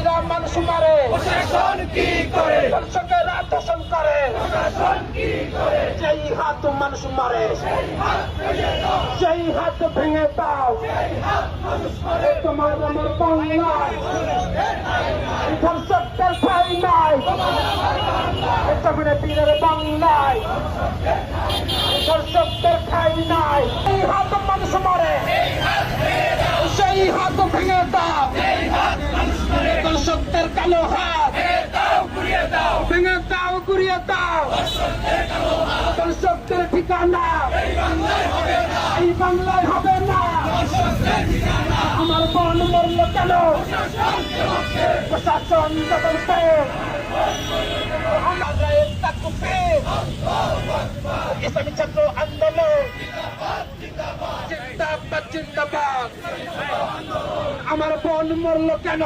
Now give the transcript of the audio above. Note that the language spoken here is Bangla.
সন্ত্রাসীরা মানুষ মারে, প্রশাসন কি করে? দর্শকেরা দর্শন করে, প্রশাসন কি করে? যেই হাত মানুষ মারে সেই হাত ভেঙে দাও। সেই হাত ভেঙে দাও। এই তোমার আমার বাংলায় ধর্ষকদের ঠাই নাই, বীরের বাংলায় ধর্ষকদের ঠাই নাই। এই হাত মানুষ মারে, সেই হাত ভেঙে দাও। দর্শকদের কালো হাত ভেঙে দাও, গুড়িয়ে দাও। দর্শকদের ঠিকানা এই বাংলায় হবে না। আমার বোন মরল কেন? প্রশাসন তদন্তে ইসলামী ছাত্র আন্দোলন জিন্দাবাদ জিন্দাবাদ। আমার বোন মরল কেন?